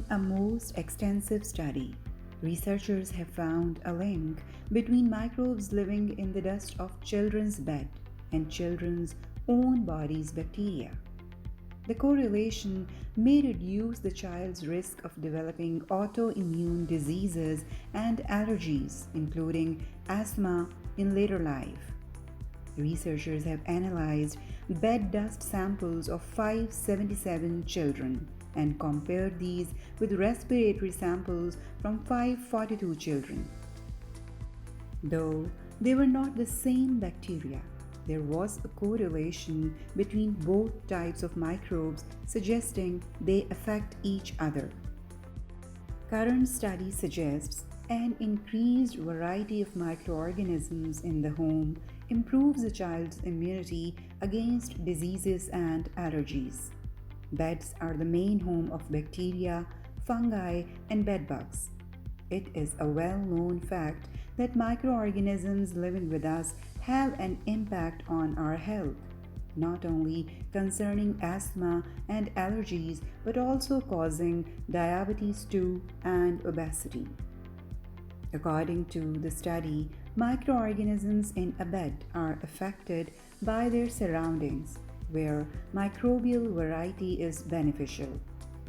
In a most extensive study, researchers have found a link between microbes living in the dust of children's bed and children's own body's bacteria. The correlation may reduce the child's risk of developing autoimmune diseases and allergies, including asthma, in later life. Researchers have analyzed bed dust samples of 577 children and compared these with respiratory samples from 542 children. Though they were not the same bacteria, there was a correlation between both types of microbes, suggesting they affect each other. Current study suggests an increased variety of microorganisms in the home improves a child's immunity against diseases and allergies. Beds are the main home of bacteria, fungi, and bedbugs. It is a well known fact that microorganisms living with us have an impact on our health, not only concerning asthma and allergies but also causing diabetes too and obesity. According to the study, microorganisms in a bed are affected by their surroundings, where microbial variety is beneficial.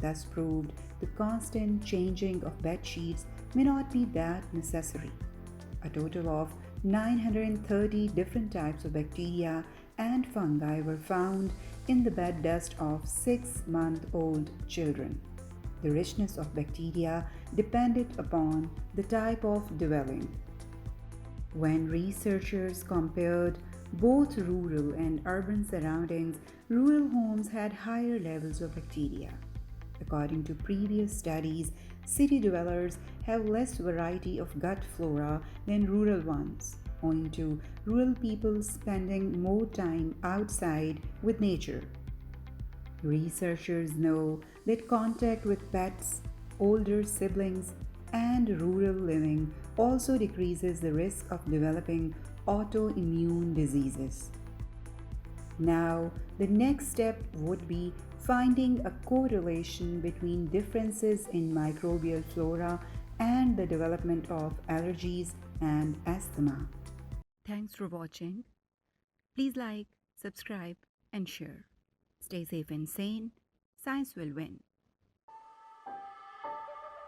Thus proved the constant changing of bed sheets may not be that necessary. A total of 930 different types of bacteria and fungi were found in the bed dust of 6-month-old children. The richness of bacteria depended upon the type of dwelling. When researchers compared both rural and urban surroundings, rural homes had higher levels of bacteria. According to previous studies, city dwellers have less variety of gut flora than rural ones, owing to rural people spending more time outside with nature. Researchers know that contact with pets, older siblings, and rural living also decreases the risk of developing autoimmune diseases. Now, the next step would be finding a correlation between differences in microbial flora and the development of allergies and asthma. Thanks for watching. Please like, subscribe, and share. Stay safe and sane. Science will win.